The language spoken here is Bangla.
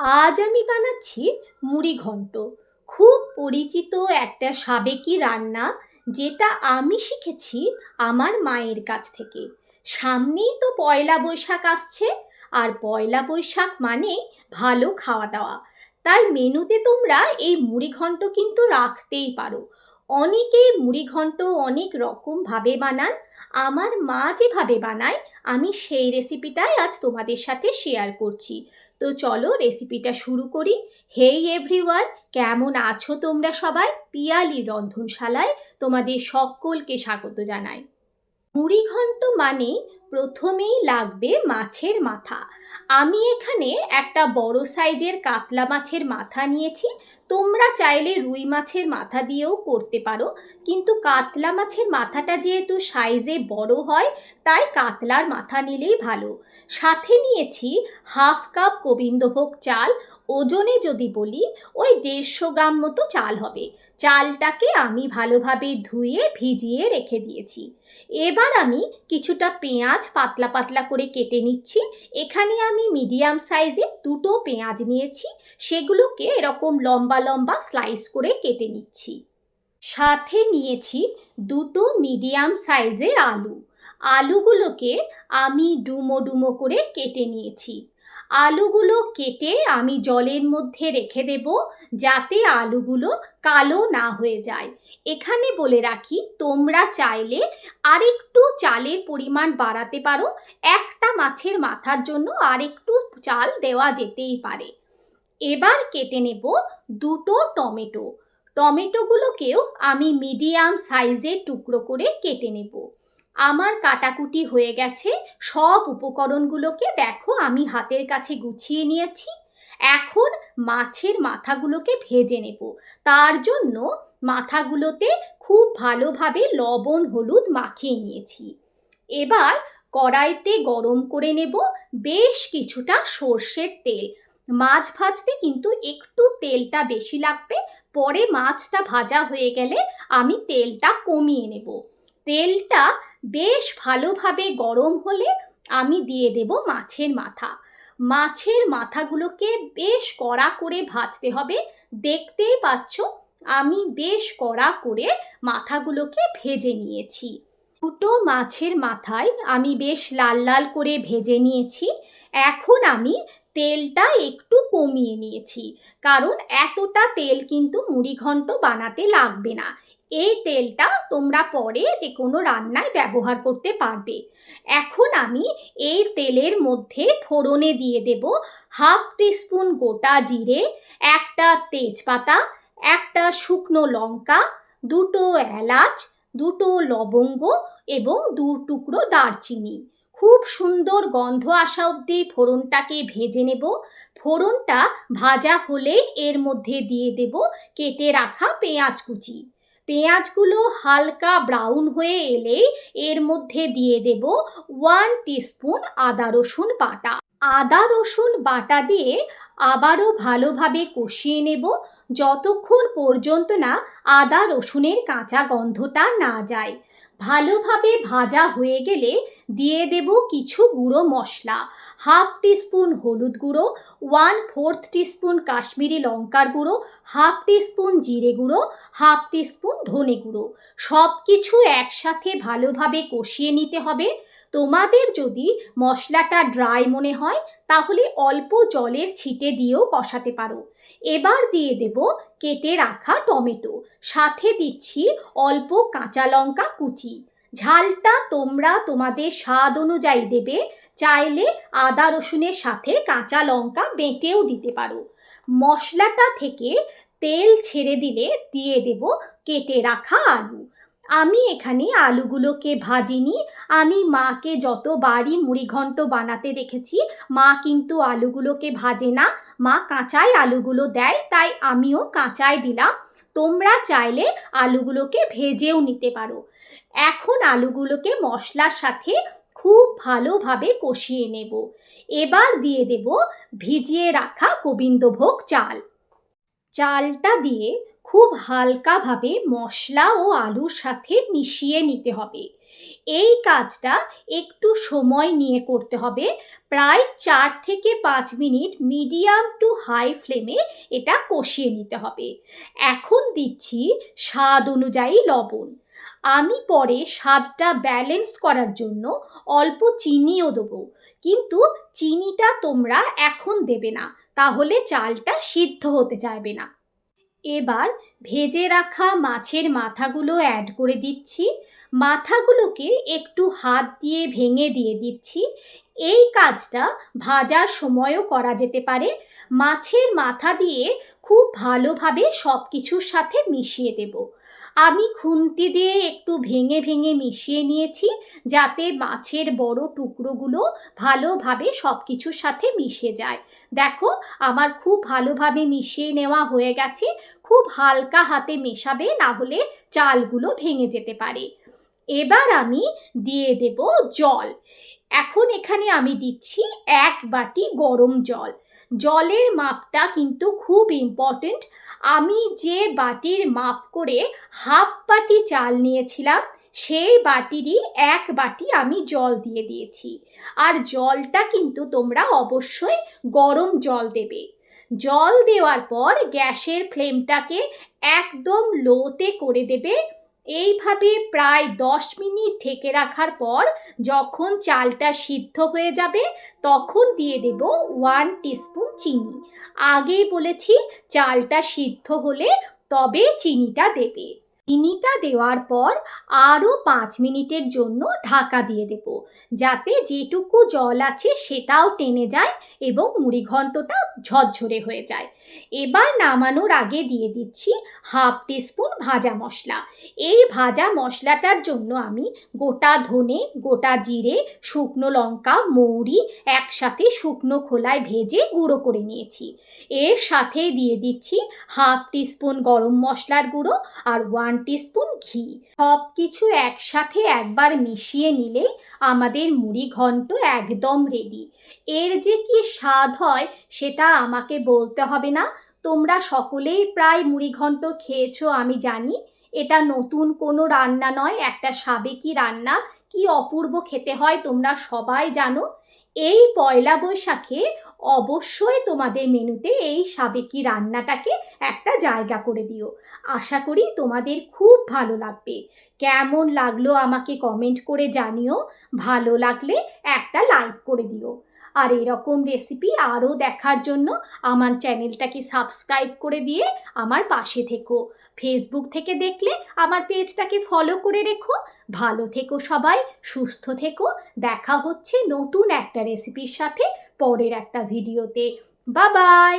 আজ আমি বানাচ্ছি মুড়ি ঘন্ট। খুব পরিচিত একটা সাবেকি রান্না, যেটা আমি শিখেছি আমার মায়ের কাছ থেকে। সামনেই তো পয়লা বৈশাখ আসছে, আর পয়লা বৈশাখ মানেই ভালো খাওয়া দাওয়া। তাই মেনুতে তোমরা এই মুড়ি ঘন্ট কিন্তু রাখতেই পারো। অনেকেই মুড়ি ঘন্ট অনেক রকমভাবে বানান। আমার মা যেভাবে বানায়, আমি সেই রেসিপিটাই আজ তোমাদের সাথে শেয়ার করছি। তো চলো রেসিপিটা শুরু করি। হেই এভরিওয়ান, কেমন আছো তোমরা সবাই? পিয়ালি রন্ধনশালায় তোমাদের সকলকে স্বাগত জানাই। মুড়ি ঘন্ট মানে প্রথমেই লাগবে মাছের মাথা। আমি এখানে একটা বড় সাইজের কাতলা মাছের মাথা নিয়েছি। তোমরা চাইলে রুই মাছের মাথা দিয়েও করতে পারো, কিন্তু কাতলা মাছের মাথাটা যেহেতু সাইজে বড় হয়, তাই কাতলার মাথা নিলেই ভালো। সাথে নিয়েছি হাফ কাপ গোবিন্দভোগ চাল। ওজনে যদি বলি, ওই 150 গ্রাম মতো চাল হবে। চালটাকে আমি ভালোভাবে ধুয়ে ভিজিয়ে রেখে দিয়েছি। এবার আমি কিছুটা পেঁয়াজ পাতলা পাতলা করে কেটে নিচ্ছি। এখানে আমি মিডিয়াম সাইজে দুটো পেঁয়াজ নিয়েছি, সেগুলোকে এরকম লম্বা লম্বা স্লাইস করে কেটে নিচ্ছি। সাথে নিয়েছি দুটো মিডিয়াম সাইজের আলু। আলুগুলোকে আমি ডুমো ডুমো করে কেটে নিয়েছি। আলুগুলো কেটে আমি জলের মধ্যে রেখে দেব, যাতে আলুগুলো কালো না হয়ে যায়। এখানে বলে রাখি, তোমরা চাইলে আরেকটু চালের পরিমাণ বাড়াতে পারো। একটা মাছের মাথার জন্য আরেকটু চাল দেওয়া যেতেই পারে। এবার কেটে নেব দুটো টমেটো। টমেটোগুলোকেও আমি মিডিয়াম সাইজের টুকরো করে কেটে নেব। আমার কাটাকুটি হয়ে গেছে। সব উপকরণগুলোকে দেখো আমি হাতের কাছে গুছিয়ে নিয়েছি। এখন মাছের মাথাগুলোকে ভেজে নেব। তার জন্য মাথাগুলোতে খুব ভালোভাবে লবণ হলুদ মাখিয়ে নিয়েছি। এবার কড়াইতে গরম করে নেব বেশ কিছুটা সর্ষের তেল। মাছ ভাজতে কিন্তু একটু তেলটা বেশি লাগবে। পরে মাছটা ভাজা হয়ে গেলে আমি তেলটা কমিয়ে নেব। তেলটা বেশ ভালোভাবে গরম হলে আমি দিয়ে দেব মাছের মাথা। মাছের মাথাগুলোকে বেশ কড়া করে ভাজতে হবে। দেখতেই পাচ্ছ আমি বেশ কড়া করে মাথাগুলোকে ভেজে নিয়েছি। দুটো মাছের মাথায় আমি বেশ লাল লাল করে ভেজে নিয়েছি। এখন আমি তেলটা একটু কমিয়ে নিয়েছি, কারণ এতটা তেল কিন্তু মুড়ি ঘন্ট বানাতে লাগবে না। এই তেলটা তোমরা পরে যে কোনো রান্নায় ব্যবহার করতে পারবে। এখন আমি এই তেলের মধ্যে ফোড়নে দিয়ে দেব হাফ টিস্পুন গোটা জিরে, একটা তেজপাতা, একটা শুকনো লঙ্কা, দুটো এলাচ, দুটো লবঙ্গ এবং দু টুকরো দারচিনি। খুব সুন্দর গন্ধ আসা অবধি ফোড়নটাকে ভেজে নেব। ফোড়নটা ভাজা হলেই এর মধ্যে দিয়ে দেব কেটে রাখা পেঁয়াজ কুচি। পেঁয়াজগুলো হালকা ব্রাউন হয়ে এলেই এর মধ্যে দিয়ে দেব 1 টিস্পুন আদা রসুন বাটা। আদা রসুন বাটা দিয়ে আবারও ভালোভাবে কষিয়ে নেব, যতক্ষণ পর্যন্ত না আদা রসুনের কাঁচা গন্ধটা না যায়। ভালোভাবে ভাজা হয়ে গেলে দিয়ে দেব কিছু গুঁড়ো মশলা। হাফ টিস্পুন হলুদ গুঁড়ো, 1/4 টিস্পুন কাশ্মীরি লঙ্কার গুঁড়ো, হাফ টিস্পুন জিরে গুঁড়ো, হাফ টিস্পুন ধনে গুঁড়ো। সব কিছু একসাথে ভালোভাবে কষিয়ে নিতে হবে। তোমাদের যদি মশলাটা ড্রাই মনে হয়, তাহলে অল্প জলের ছিটে দিয়েও কষাতে পারো। এবার দিয়ে দেব কেটে রাখা টমেটো, সাথে দিচ্ছি অল্প কাঁচা লঙ্কা কুচি। ঝালটা তোমরা তোমাদের স্বাদ অনুযায়ী দেবে। চাইলে আদা রসুনের সাথে কাঁচা লঙ্কা বেটেও দিতে পারো। মশলাটা থেকে তেল ছেড়ে দিলে দিয়ে দেব কেটে রাখা আলু। আমি এখানে আলুগুলোকে ভাজিনি। আমি মাকে যতবারই মুড়ি ঘন্ট বানাতে দেখেছি, মা কিন্তু আলুগুলোকে ভাজে না, মা কাঁচাই আলুগুলো দেয়, তাই আমিও কাঁচাই দিলাম। তোমরা চাইলে আলুগুলোকে ভেজেও নিতে পারো। এখন আলুগুলোকে মশলার সাথে খুব ভালোভাবে কষিয়ে নেব। এবার দিয়ে দেব ভিজিয়ে রাখা গোবিন্দভোগ চাল। চালটা দিয়ে খুব হালকাভাবে মশলা ও আলুর সাথে মিশিয়ে নিতে হবে। এই কাজটা একটু সময় নিয়ে করতে হবে, প্রায় 4 থেকে 5 মিনিট মিডিয়াম টু হাই ফ্লেমে এটা কষিয়ে নিতে হবে। এখন দিচ্ছি স্বাদ অনুযায়ী লবণ। আমি পরে স্বাদটা ব্যালেন্স করার জন্য অল্প চিনিও দেবো, কিন্তু চিনিটা তোমরা এখন দেবে না, তাহলে চালটা সিদ্ধ হতে চাইবে না। এবার ভেজে রাখা মাছের মাথাগুলো অ্যাড করে দিচ্ছি। মাথাগুলোকে একটু হাত দিয়ে ভেঙে দিয়ে দিচ্ছি। এই কাজটা ভাজার সময়ও করা যেতে পারে। মাছের মাথা দিয়ে খুব ভালোভাবে সব কিছুর সাথে মিশিয়ে দেব। আমি খুন্তি দিয়ে একটু ভেঙে ভেঙে মিশিয়ে নিয়েছি, যাতে মাছের বড় টুকরোগুলো ভালোভাবে সব কিছুর সাথে মিশে যায়। দেখো, আমার খুব ভালোভাবে মিশিয়ে নেওয়া হয়ে গেছে। খুব হালকা হাতে মেশাবে, না হলে চালগুলো ভেঙে যেতে পারে। এবার আমি দিয়ে দেব জল। এখন এখানে আমি দিচ্ছি 1 বাটি গরম জল। জলের মাপটা কিন্তু খুব ইম্পর্টেন্ট। আমি যে বাটির মাপ করে হাফ বাটি চাল নিয়েছিলাম, সেই বাটিরই 1 বাটি আমি জল দিয়ে দিয়েছি। আর জলটা কিন্তু তোমরা অবশ্যই গরম জল দেবে। জল দেওয়ার পর গ্যাসের ফ্লেমটাকে একদম লোতে করে দেবে। এইভাবে প্রায় 10 মিনিট ঢেকে রাখার পর যখন চালটা সিদ্ধ হয়ে যাবে, তখন দিয়ে দেব 1 টিস্পুন চিনি। আগেই বলেছি, চালটা সিদ্ধ হলে তবে চিনিটা দেবে। চিনিটা দেওয়ার পর আরও 5 মিনিটের জন্য ঢাকা দিয়ে দেব, যাতে যেটুকু জল আছে সেটাও টেনে যায় এবং মুড়িঘণ্টটা ঝরঝরে হয়ে যায়। এবার নামানোর আগে দিয়ে দিচ্ছি হাফ টিস্পুন ভাজা মশলা। এই ভাজা মশলাটার জন্য আমি গোটা ধনে, গোটা জিরে, শুকনো লঙ্কা, মৌরি একসাথে শুকনো খোলায় ভেজে গুঁড়ো করে নিয়েছি। এর সাথে দিয়ে দিচ্ছি হাফ টিস্পুন গরম মশলার গুঁড়ো আর 1 টিস্পুন ঘি। সব কিছু একসাথে একবার মিশিয়ে নিলে আমাদের মুড়িঘণ্ট একদম রেডি। এর যে কি স্বাদ হয় সেটা আমাকে বলতে হবে না, তোমরা সকলেই প্রায় মুড়িঘণ্ট খেয়েছো আমি জানি। এটা নতুন কোনো রান্না নয়, একটা সাবেকি রান্না। কি অপূর্ব খেতে হয় তোমরা সবাই জানো। এই পয়লা বৈশাখে অবশ্যই তোমাদের মেনুতে এই সাবেকি রান্নাটাকে একটা জায়গা করে দিও। আশা করি তোমাদের খুব ভালো লাগবে। কেমন লাগলো আমাকে কমেন্ট করে জানিও। ভালো লাগলে একটা লাইক করে দিও। আর এরকম রেসিপি আরও দেখার জন্য আমার চ্যানেলটাকে সাবস্ক্রাইব করে দিয়ে আমার পাশে থেকো। ফেসবুক থেকে দেখলে আমার পেজটাকে ফলো করে রেখো। ভালো থেকো সবাই, সুস্থ থেকো। দেখা হচ্ছে নতুন একটা রেসিপির সাথে পরের একটা ভিডিওতে। Bye bye.